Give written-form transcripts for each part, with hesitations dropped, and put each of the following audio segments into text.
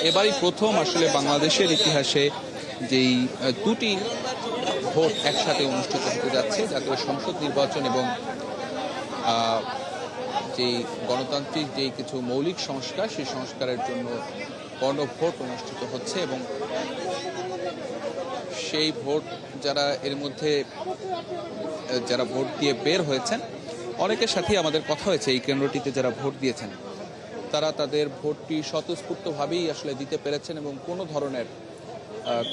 এবারই প্রথম আসলে বাংলাদেশের ইতিহাসে যেই দুটি ভোট একসাথে অনুষ্ঠিত হতে যাচ্ছে, জাতীয় সংসদ নির্বাচন এবং যেই গণতান্ত্রিক যেই কিছু মৌলিক সংস্কার, সেই সংস্কারের জন্য গণভোট অনুষ্ঠিত হচ্ছে। এবং সেই ভোট যারা এর মধ্যে যারা ভোট দিয়ে বের হয়েছেন, অনেকের সাথেই আমাদের কথা হয়েছে। এই কেন্দ্রটিতে যারা ভোট দিয়েছেন তারা তাদের ভোটটি স্বতঃস্ফূর্তভাবেই আসলে দিতে পেরেছেন এবং কোনো ধরনের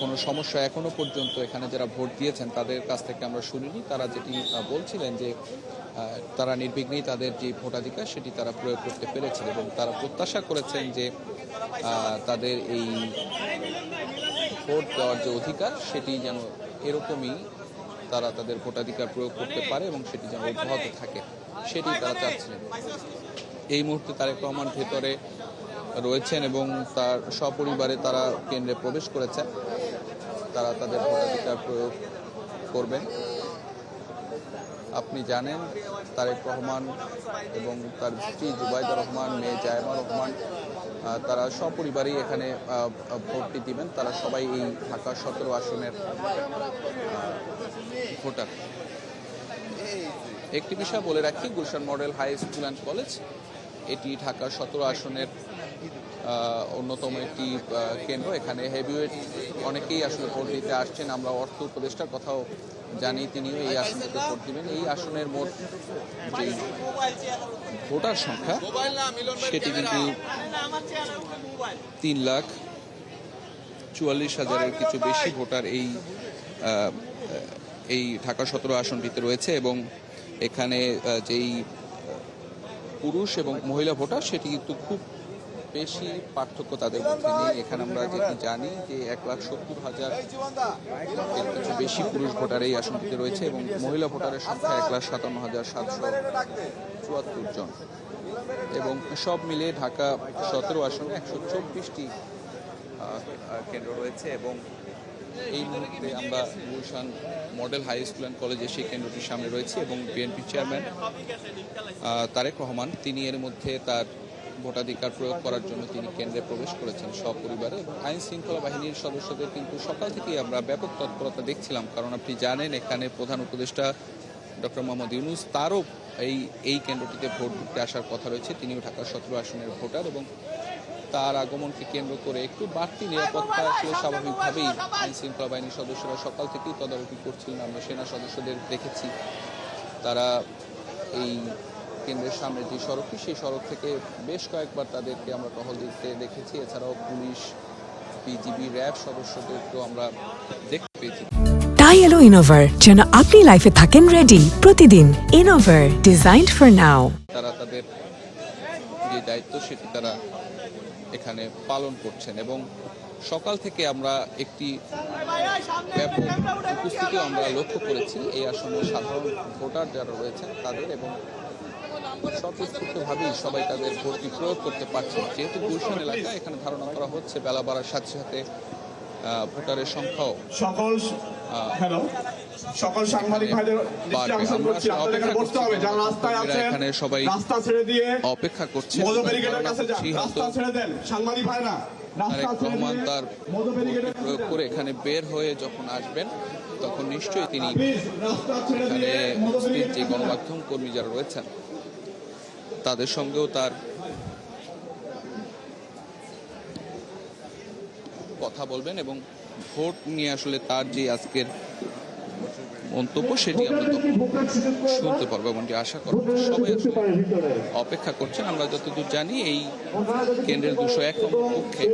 কোনো সমস্যা এখনো পর্যন্ত এখানে যারা ভোট দিয়েছেন তাদের কাছ থেকে আমরা শুনিনি। তারা যেটি বলছিলেন যে তারা নির্বিঘ্নেই তাদের যে ভোটাধিকার সেটি তারা প্রয়োগ করতে পেরেছেন এবং তারা প্রত্যাশা করেছেন যে তাদের এই ভোট দেওয়ার যে অধিকার সেটি যেন এরকমই তারা তাদের ভোটাধিকার প্রয়োগ করতে পারে এবং সেটি যেন অব্যাহত থাকে, সেটি তারা চাচ্ছিলেন। এই মুহূর্তে তারেক রহমান ভেতরে রয়েছেন এবং তার সপরিবারে তারা কেন্দ্রে প্রবেশ করেছেন। তারা তাদের ভোটাধিকার প্রয়োগ করবেন। আপনি জানেন তারেক রহমান এবং তার স্ত্রী জুবাইদা রহমান, মেয়ে জায়েমা রহমান, তারা সপরিবারেই এখানে ভোটটি দিবেন। তারা সবাই এই ঢাকা 17 আসনের ভোটার। একটি বিষয় বলে রাখি, Gulshan model high school and college এটি ঢাকা 17 আসনের অন্যতম একটি কেন্দ্র। এখানে হেভিওয়েট অনেকেই আসলে ভোট দিতে আসছেন। আমরা অর্থ উপদেষ্টার কথাও জানি, তিনিও এই আসনটিতে ভোট দিবেন। এই আসনের মোট যে ভোটার সংখ্যা সেটি কিন্তু 3,44,000-এর কিছু বেশি ভোটার এই ঢাকা 17 আসনটিতে রয়েছে এবং এখানে যেই পুরুষ এবং মহিলা ভোটার সেটি কিন্তু খুব বেশি পার্থক্য তাদের মধ্যে নেই। এখানে আমরা যেটি জানি যে 1,70,000 এর কিছু বেশি পুরুষ ভোটার এই আসনটিতে রয়েছে এবং মহিলা ভোটারের সংখ্যা 1,57,774 জন এবং সব মিলে ঢাকা 17 আসনে 124টি কেন্দ্র রয়েছে। এবং এই মুহূর্তে আমরা Gulshan model high school and কলেজে সেই কেন্দ্রটির সামনে রয়েছে এবং বিএনপি চেয়ারম্যান তারেক রহমান তিনি এর মধ্যে তার ভোটাধিকার প্রয়োগ করার জন্য তিনি কেন্দ্রে প্রবেশ করেছেন সপরিবারে। এবং আইন শৃঙ্খলা বাহিনীর সদস্যদের কিন্তু সকাল থেকেই আমরা ব্যাপক তৎপরতা দেখছিলাম, কারণ আপনি জানেন এখানে প্রধান উপদেষ্টা ডক্টর মোহাম্মদ ইউনূস তারও এই কেন্দ্রটিতে ভোট দিতে আসার কথা রয়েছে। তিনিও ঢাকা 17 আসনের ভোটার এবং তার আগমনকে কেন্দ্র করে একটু বাড়তি নিরাপত্তা আসলে স্বাভাবিকভাবেই আইন শৃঙ্খলা বাহিনীর সদস্যরা সকাল থেকেই তদারকি করছিলেন। আমরা সেনা সদস্যদের দেখেছি তারা এই কেন্দ্রের সামনে যে সড়কটি সেই সড়ক থেকে বেশ কয়েকবার তাদেরকে আমরা টহল দিতে দেখেছি। এছাড়াও পুলিশ, বিজিবি, র্যাব সদস্যদেরকেও আমরা দেখতে পেয়েছি। টাই এলো ইনোভার, যেন আপনি লাইফে থাকেন রেডি প্রতিদিন। Innova, designed for now. তারা তাদের যে দায়িত্ব সেটি তারা এখানে পালন করছেন এবং সকাল থেকে আমরা একটি ব্যাপক উপস্থিতিও আমরা লক্ষ্য করেছি এই আসনের সাধারণ ভোটার যারা রয়েছেন তাদের, এবং স্বতঃস্ফূর্তভাবেই সবাই তাদের ভোটটি প্রয়োগ করতে পারছেন। যেহেতু গুলশান এলাকা, এখানে ধারণা করা হচ্ছে বেলা বাড়ার সাথে সাথে ভোটারের সংখ্যাও সকল সাংবাদিক ভাইদের এখানে সবাই অপেক্ষা করছে। তারেক রহমান তার প্রয়োগ করে এখানে বের হয়ে যখন আসবেন তখন নিশ্চয়ই তিনি এখানে উপস্থিত যে গণমাধ্যম কর্মী যারা রয়েছেন তাদের সঙ্গেও তার কথা বলবেন এবং ভোট নিয়ে আসলে তার যে আজকের মন্তব্য সেটি আমরা তখন শুনতে পারবো এমনটি আশা করব। সবাই অপেক্ষা করছেন। আমরা যতদূর জানি এই কেন্দ্রের 201 নম্বর কক্ষে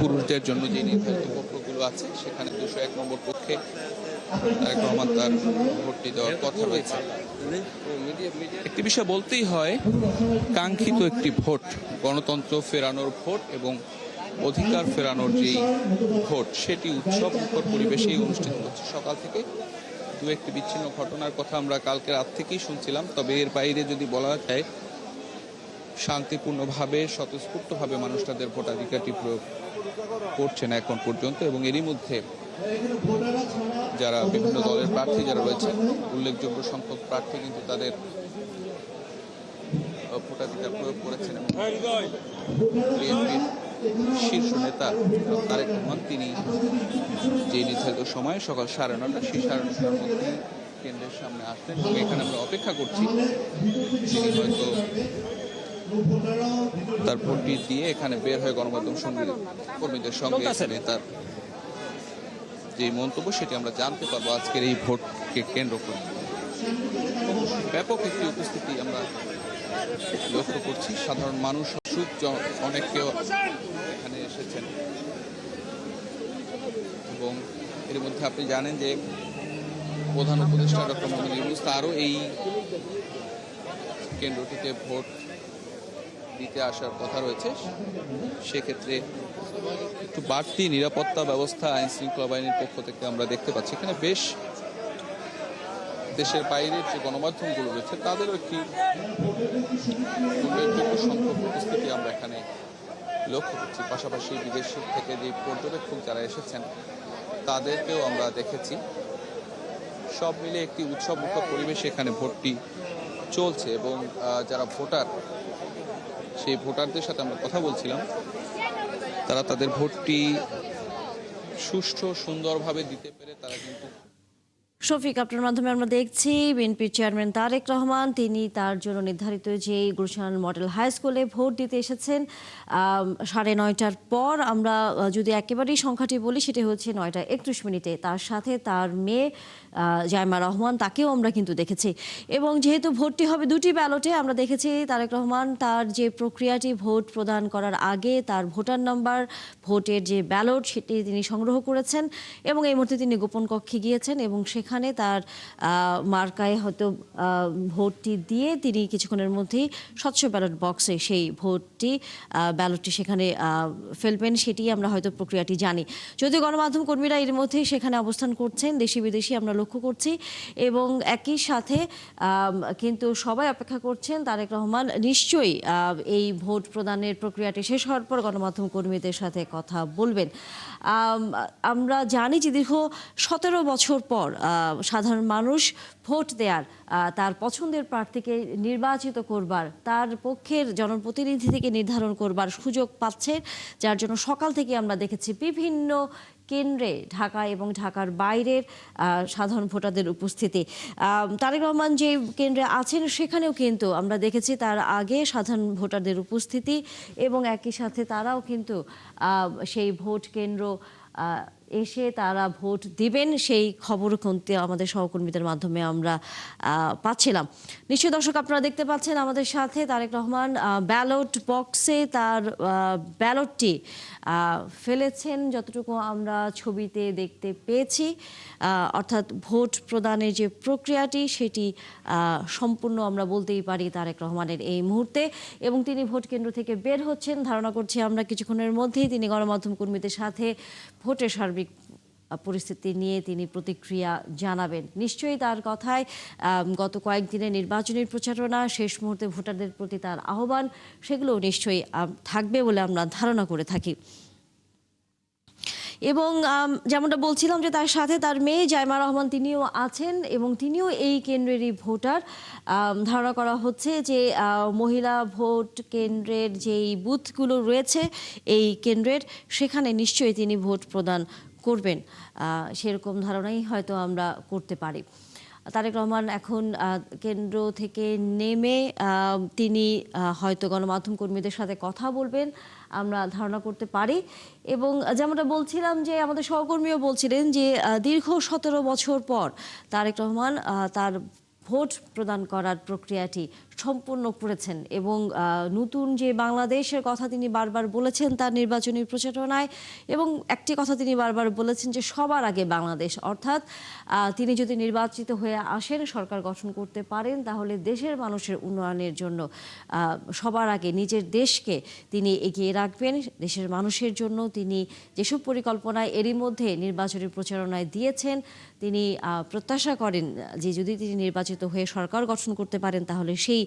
পুরুষদের জন্য যে নির্ধারিত কক্ষগুলো আছে সেখানে 201 নম্বর কক্ষে তারেক রহমান তার ভোটটি দেওয়ার কথা রয়েছে। একটি বিষয় বলতেই হয়, কাঙ্ক্ষিত একটি ভোট, গণতন্ত্র ফেরানোর ভোট এবং অধিকার ফেরানোর যেই ভোট সেটি উৎসব মুখর পরিবেশেই অনুষ্ঠিত হচ্ছে। সকাল থেকে দু একটি বিচ্ছিন্ন ঘটনার কথা আমরা কালকে রাত থেকেই শুনছিলাম, তবে এর বাইরে যদি বলা যায় শান্তিপূর্ণভাবে স্বতঃস্ফূর্তভাবে মানুষ তাদের ভোটাধিকারটি প্রয়োগ করছেন এখন পর্যন্ত। এবং এরই মধ্যে যারা বিভিন্ন দলের প্রার্থী যারা রয়েছেন, উল্লেখযোগ্য সংখ্যক প্রার্থী কিন্তু তাদের ভোটাধিকার প্রয়োগ করেছেন এবং বিএনপির শীর্ষ নেতা তারেক রহমান তিনি যে নির্ধারিত সময় সকাল 9:30 সেই 9:30টার মধ্যে কেন্দ্রের সামনে আসলেন এবং এখানে আমরা অপেক্ষা করছি তিনি হয়তো তার ভোটটি দিয়ে এখানে বের হয়ে গণমাধ্যম কর্মীদের সঙ্গে তার যে মন্তব্য সেটি আমরা জানতে পারবো আজকের এই ভোটকে কেন্দ্র করে। ব্যাপক একটি উপস্থিতি আমরা লক্ষ্য করছি, সাধারণ মানুষ অনেকেও এখানে এসেছেন এবং এর মধ্যে আপনি জানেন যে প্রধান উপদেষ্টা ডক্টর মোহাম্মদ ইউনূস তারও এই কেন্দ্রটিতে ভোট দিতে আসার কথা রয়েছে। সেক্ষেত্রে একটু বাড়তি নিরাপত্তা ব্যবস্থা আইন শৃঙ্খলা বাহিনীর পক্ষ থেকে আমরা দেখতে পাচ্ছি। এখানে বেশ দেশের বাইরের যে গণমাধ্যমগুলো রয়েছে তাদেরও একটি উল্লেখযোগ্য সংখ্যক উপস্থিতি আমরা এখানে লক্ষ্য করছি। পাশাপাশি বিদেশ থেকে যে পর্যবেক্ষক যারা এসেছেন তাদেরকেও আমরা দেখেছি। সব মিলে একটি উৎসবমুখর পরিবেশে এখানে ভোটটি চলছে এবং যারা ভোটার সেই ভোটারদের সাথে আমরা কথা বলছিলাম, তারা তাদের ভোটটি সুষ্ঠু সুন্দরভাবে দিতে পেরে তারা কিন্তু শফিক, আপনার মাধ্যমে আমরা দেখছি বিএনপির চেয়ারম্যান তারেক রহমান তিনি তার জন্য নির্ধারিত যে গুলশান মডেল হাই স্কুলে ভোট দিতে এসেছেন 9:30টার পর। আমরা যদি একেবারেই সংখ্যাটি বলি সেটা হচ্ছে 9:31 তার সাথে তার মেয়ে জাইমা রহমান তাকেও আমরা কিন্তু দেখেছি। এবং যেহেতু ভোটটি হবে দুটি ব্যালটে, আমরা দেখেছি তারেক রহমান তার যে প্রক্রিয়াটি ভোট প্রদান করার আগে তার ভোটার নাম্বার, ভোটের যে ব্যালট সেটি তিনি সংগ্রহ করেছেন এবং এই মুহূর্তে তিনি গোপন কক্ষে গিয়েছেন এবং সেখানে তার মার্কায় হয়তো ভোটটি দিয়ে তিনি কিছুক্ষণের মধ্যেই স্বচ্ছ ব্যালট বক্সে সেই ব্যালটটি সেখানে ফেলবেন, সেটি আমরা হয়তো প্রক্রিয়াটি জানি। যদিও গণমাধ্যম কর্মীরা এর মধ্যে সেখানে অবস্থান করছেন, দেশি বিদেশি আমরা লক্ষ্য করছি এবং একই সাথে কিন্তু সবাই অপেক্ষা করছেন তারেক রহমান নিশ্চয়ই এই ভোট প্রদানের প্রক্রিয়াটি শেষ হওয়ার পর গণমাধ্যম কর্মীদের সাথে কথা বলবেন। আমরা জানি যে দীর্ঘ 17 বছর পর সাধারণ মানুষ ভোট দেওয়ার, তার পছন্দের প্রার্থীকে নির্বাচিত করবার, তার পক্ষের জনপ্রতিনিধি থেকে নির্ধারণ করবার সুযোগ পাচ্ছে, যার জন্য সকাল থেকে আমরা দেখেছি বিভিন্ন কেন্দ্রে ঢাকা এবং ঢাকার বাইরের সাধারণ ভোটারদের উপস্থিতি। তারেক রহমান যে কেন্দ্রে আছেন সেখানেও কিন্তু আমরা দেখেছি তার আগে সাধারণ ভোটারদের উপস্থিতি এবং একই সাথে তারাও কিন্তু সেই ভোট কেন্দ্র এসে তারা ভোট দিবেন সেই খবর কিন্তু আমাদের সহকর্মীদের মাধ্যমে আমরা পাচ্ছিলাম। নিশ্চয়ই দর্শক আপনারা দেখতে পাচ্ছেন আমাদের সাথে তারেক রহমান ব্যালট বক্সে তার ব্যালটটি ফেলেছেন, যতটুকু আমরা ছবিতে দেখতে পেয়েছি। অর্থাৎ ভোট প্রদানের যে প্রক্রিয়াটি সেটি সম্পূর্ণ আমরা বলতেই পারি তারেক রহমানের এই মুহূর্তে, এবং তিনি ভোট কেন্দ্র থেকে বের হচ্ছেন। ধারণা করছি আমরা কিছুক্ষণের মধ্যেই তিনি গণমাধ্যম কর্মীদের সাথে ভোটের সার্বিক পরিস্থিতি নিয়ে তিনি প্রতিক্রিয়া জানাবেন। নিশ্চয়ই তার কথায় গত কয়েকদিনের নির্বাচনী প্রচারণা, শেষ মুহূর্তে ভোটারদের প্রতি তার আহ্বান, সেগুলো নিশ্চয়ই থাকবে বলে আমরা ধারণা করে থাকি। এবং যেমনটা বলছিলাম যে তার সাথে তার মেয়ে জাইমা রহমান তিনিও আছেন এবং তিনিও এই কেন্দ্রেরই ভোটার। ধারণা করা হচ্ছে যে মহিলা ভোট কেন্দ্রের যেই বুথগুলো রয়েছে এই কেন্দ্রের, সেখানে নিশ্চয়ই তিনি ভোট প্রদান করবেন, সেরকম ধারণাই হয়তো আমরা করতে পারি। তারেক রহমান এখন কেন্দ্র থেকে নেমে তিনি হয়তো গণমাধ্যম কর্মীদের সাথে কথা বলবেন আমরা ধারণা করতে পারি। এবং যেমনটা বলছিলাম যে আমাদের সহকর্মীও বলছিলেন যে দীর্ঘ 17 বছর পর তারেক রহমান তার ভোট প্রদান করার প্রক্রিয়াটি সম্পূর্ণ করেছেন এবং নতুন যে বাংলাদেশের কথা তিনি বারবার বলেছেন তার নির্বাচনী প্রচারণায়, এবং একটি কথা তিনি বারবার বলেছেন যে সবার আগে বাংলাদেশ। অর্থাৎ তিনি যদি নির্বাচিত হয়ে আসেন, সরকার গঠন করতে পারেন, তাহলে দেশের মানুষের উন্নয়নের জন্য সবার আগে নিজের দেশকে তিনি এগিয়ে রাখবেন। দেশের মানুষের জন্য তিনি যেসব পরিকল্পনায় এরই মধ্যে নির্বাচনী প্রচারণায় দিয়েছেন, তিনি প্রত্যাশা করেন যে যদি তিনি নির্বাচিত হয়ে সরকার গঠন করতে পারেন তাহলে সেই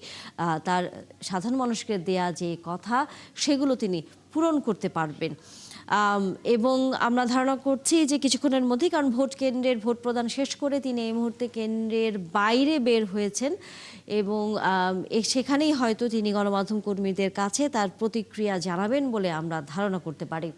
তার সাধারণ মানুষকে দেয়া যে কথা সেগুলো তিনি পূরণ করতে পারবেন। এবং আমরা ধারণা করছি যে কিছুক্ষণের মধ্যেই, কারণ ভোট কেন্দ্রের ভোট প্রদান শেষ করে তিনি এই মুহূর্তে কেন্দ্রের বাইরে বের হয়েছেন এবং সেখানেই হয়তো তিনি গণমাধ্যম কর্মীদের কাছে তার প্রতিক্রিয়া জানাবেন বলে আমরা ধারণা করতে পারি।